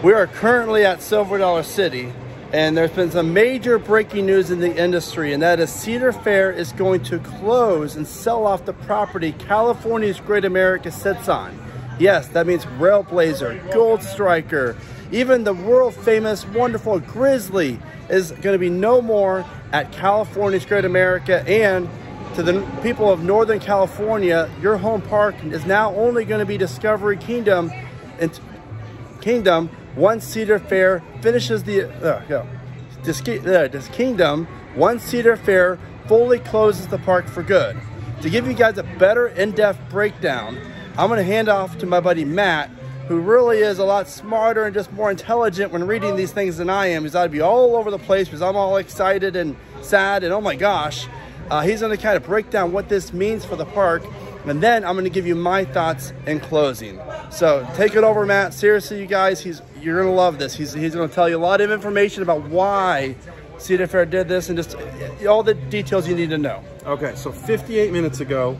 We are currently at Silver Dollar City, and there's been some major breaking news in the industry, and that is Cedar Fair is going to close and sell off the property California's Great America sits on. Yes, that means Railblazer, Gold Striker, even the world famous, wonderful Grizzly is going to be no more at California's Great America. And to the people of Northern California, your home park is now only going to be Discovery Kingdom once Cedar Fair finishes once Cedar Fair fully closes the park for good. To give you guys a better in-depth breakdown, I'm going to hand off to my buddy Matt, who really is a lot smarter and just more intelligent when reading these things than I am. He's got to be all over the place because I'm all excited and sad and oh my gosh. He's going to kind of break down what this means for the park, and then I'm going to give you my thoughts in closing. So take it over, Matt. Seriously, you guys, you're going to love this. He's going to tell you a lot of information about why Cedar Fair did this and just all the details you need to know. Okay, so 58 minutes ago,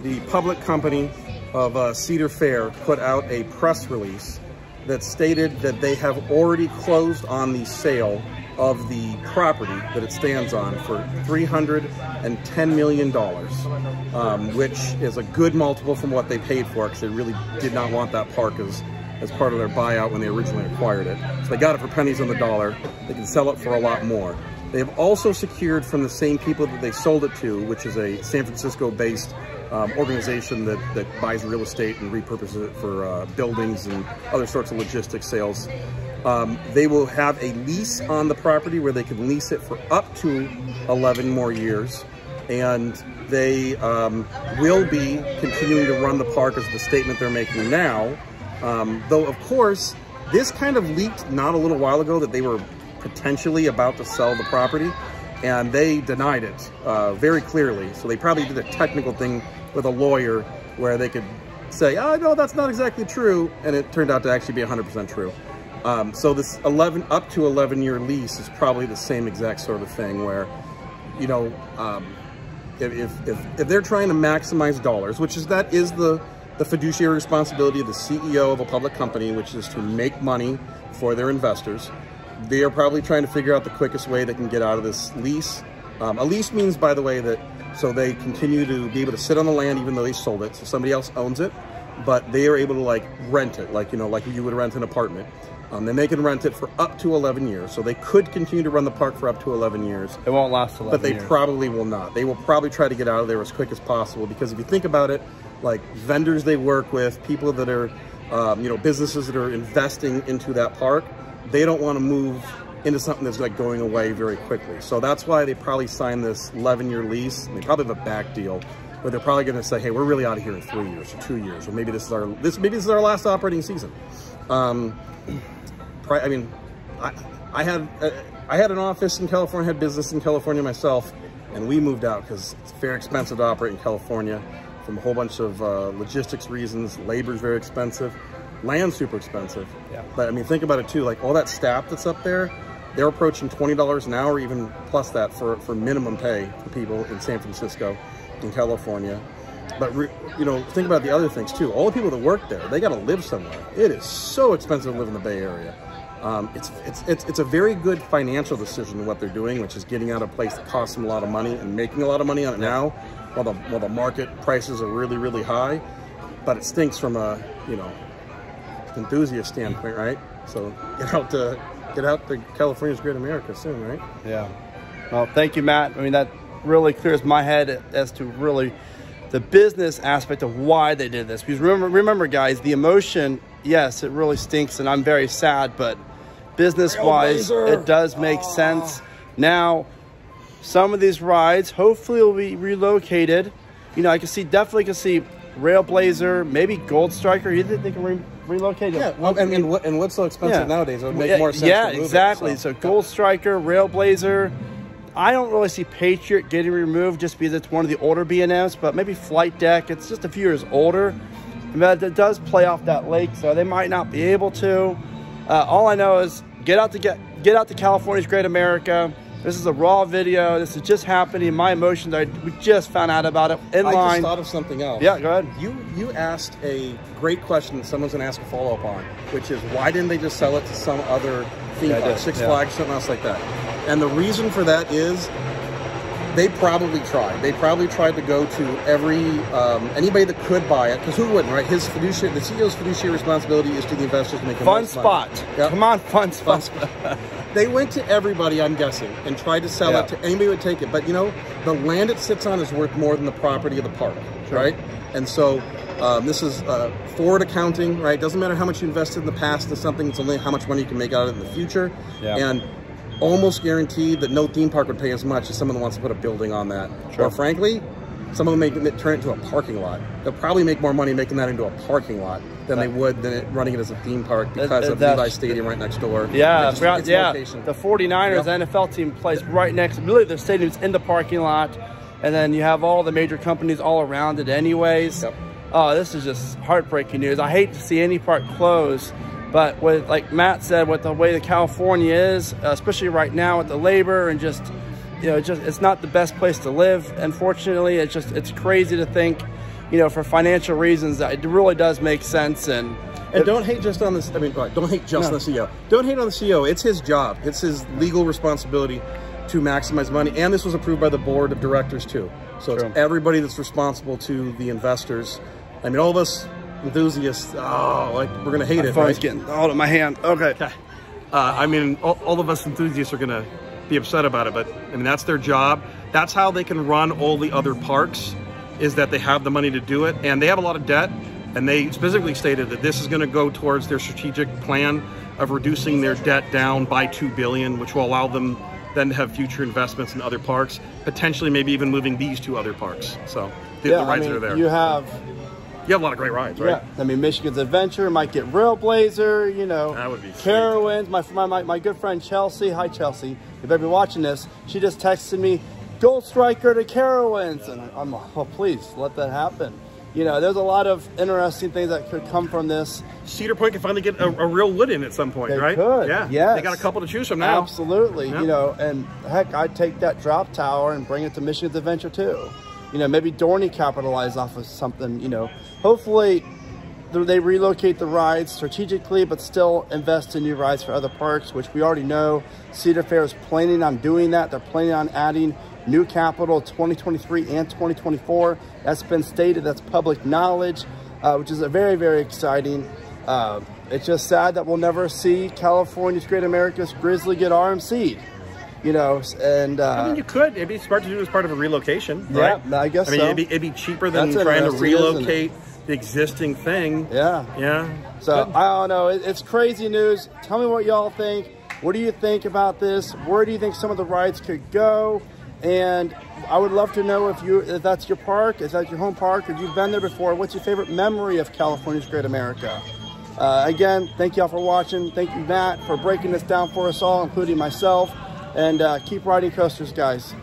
the public company of Cedar Fair put out a press release that stated that they have already closed on the sale of the property that it stands on for $310 million, which is a good multiple from what they paid for it, because they really did not want that park as part of their buyout when they originally acquired it. So they got it for pennies on the dollar. They can sell it for a lot more. They have also secured from the same people that they sold it to, which is a San Francisco-based organization that buys real estate and repurposes it for buildings and other sorts of logistics sales. They will have a lease on the property where they can lease it for up to 11 more years. And they will be continuing to run the park as the statement they're making now. Though, of course, this kind of leaked not a little while ago that they were potentially about to sell the property, and they denied it very clearly. So they probably did a technical thing with a lawyer where they could say, oh, no, that's not exactly true. And it turned out to actually be 100% true. So this up to 11 year lease is probably the same exact sort of thing where, you know, if they're trying to maximize dollars, that is the fiduciary responsibility of the CEO of a public company, which is to make money for their investors. They are probably trying to figure out the quickest way they can get out of this lease. A lease means, by the way, that so they continue to be able to sit on the land even though they sold it, so somebody else owns it, but they are able to like rent it, like, you know, like you would rent an apartment. Then they can rent it for up to 11 years. So they could continue to run the park for up to 11 years. It won't last 11 years. But they probably will not. They will probably try to get out of there as quick as possible, because if you think about it, like vendors they work with, people that are, you know, businesses that are investing into that park, they don't want to move into something that's like going away very quickly. So that's why they probably signed this 11-year lease. And they probably have a back deal where they're probably going to say, hey, we're really out of here in 3 years or 2 years, or maybe this is our last operating season. I mean, I had an office in California, had business in California myself, and we moved out because it's very expensive to operate in California from a whole bunch of logistics reasons. Labor's very expensive, land's super expensive. Yeah. But I mean, think about it too, like all that staff that's up there, they're approaching $20 an hour, even plus that for minimum pay for people in San Francisco, in California. But you know, think about the other things too. All the people that work there, they got to live somewhere. It is so expensive to live in the Bay Area. It's a very good financial decision what they're doing, which is getting out of a place that costs them a lot of money and making a lot of money on it now, while the market prices are really, really high. But it stinks from a, you know, enthusiast standpoint, right? So get out to California's Great America soon, right? Yeah. Well, thank you, Matt. I mean, that really clears my head as to really the business aspect of why they did this. Because remember, guys, the emotion, yes, it really stinks, and I'm very sad, but business-wise, it does make sense. Now, some of these rides hopefully will be relocated. You know, definitely can see Railblazer, maybe Gold Striker. You think they can relocate? Yeah, well, and what's so expensive nowadays? It would make more sense. Yeah, to move exactly. It, so Gold Striker, Railblazer. I don't really see Patriot getting removed just because it's one of the older B&Ms, but maybe Flight Deck. It's just a few years older. But it does play off that lake, so they might not be able to. All I know is get out to California's Great America. This is a raw video. This is just happening. My emotions, we just found out about it in line. I just thought of something else. Yeah, go ahead. You asked a great question that someone's going to ask a follow-up on, which is why didn't they just sell it to some other theme park, Six Flags, something else like that? And the reason for that is they probably tried. They probably tried to go to every anybody that could buy it, because who wouldn't, right? His fiduciary, the CEO's fiduciary responsibility is to the investors to make a fun spot. Yep. Come on, fun spot. They went to everybody, I'm guessing, and tried to sell it to anybody who would take it. But you know, the land it sits on is worth more than the property of the park, right? And so this is forward accounting, right? Doesn't matter how much you invested in the past to something; it's only how much money you can make out of it in the future. And almost guaranteed that no theme park would pay as much as someone that wants to put a building on that. Or frankly, someone may turn it into a parking lot. They'll probably make more money making that into a parking lot than they would running it as a theme park because of Levi Stadium right next door. Yeah, the 49ers NFL team plays right next. Really, the stadium's in the parking lot, and then you have all the major companies all around it anyways. Oh, this is just heartbreaking news. I hate to see any park close. But with, like Matt said, with the way that California is, especially right now with the labor and just, you know, it's not the best place to live. Unfortunately, it's crazy to think, you know, for financial reasons, that it really does make sense. And don't hate just on this. I mean, don't hate just on the CEO. Don't hate on the CEO. It's his job. It's his legal responsibility to maximize money. And this was approved by the board of directors too. So it's everybody that's responsible to the investors. I mean, all of us enthusiasts, like we're gonna hate it. My phone's getting out of my hand. Okay. I mean, all of us enthusiasts are gonna be upset about it, but I mean that's their job. That's how they can run all the other parks, is that they have the money to do it, and they have a lot of debt. And they specifically stated that this is going to go towards their strategic plan of reducing their debt down by $2 billion, which will allow them then to have future investments in other parks, potentially maybe even moving these to other parks. So the rides that are there. You have a lot of great rides, right? Yeah, I mean, Michigan's Adventure, might get Railblazer, you know, that would be Carowinds. My good friend Chelsea, hi Chelsea, you better be watching this. She just texted me, Gold Striker to Carowinds, and I'm like, oh, please let that happen. You know, there's a lot of interesting things that could come from this. Cedar Point can finally get a real wood in at some point, right? Could. Yeah, they got a couple to choose from now. Absolutely. You know, and heck, I'd take that drop tower and bring it to Michigan's Adventure too. You know, maybe Dorney capitalize off of something, you know. Hopefully they relocate the rides strategically, but still invest in new rides for other parks, which we already know Cedar Fair is planning on doing that. They're planning on adding new capital 2023 and 2024. That's been stated, that's public knowledge, which is a very, very exciting. It's just sad that we'll never see California's Great America's Grizzly get RMC'd. You know, and I mean, you could. It'd be smart to do as part of a relocation, right? Yeah, I guess so. It'd be cheaper than trying to relocate the existing thing. Yeah. So I don't know. It's crazy news. Tell me what y'all think. What do you think about this? Where do you think some of the rides could go? And I would love to know if that's your park, is that your home park, or you've been there before. What's your favorite memory of California's Great America? Again, thank y'all for watching. Thank you, Matt, for breaking this down for us all, including myself. And keep riding coasters, guys.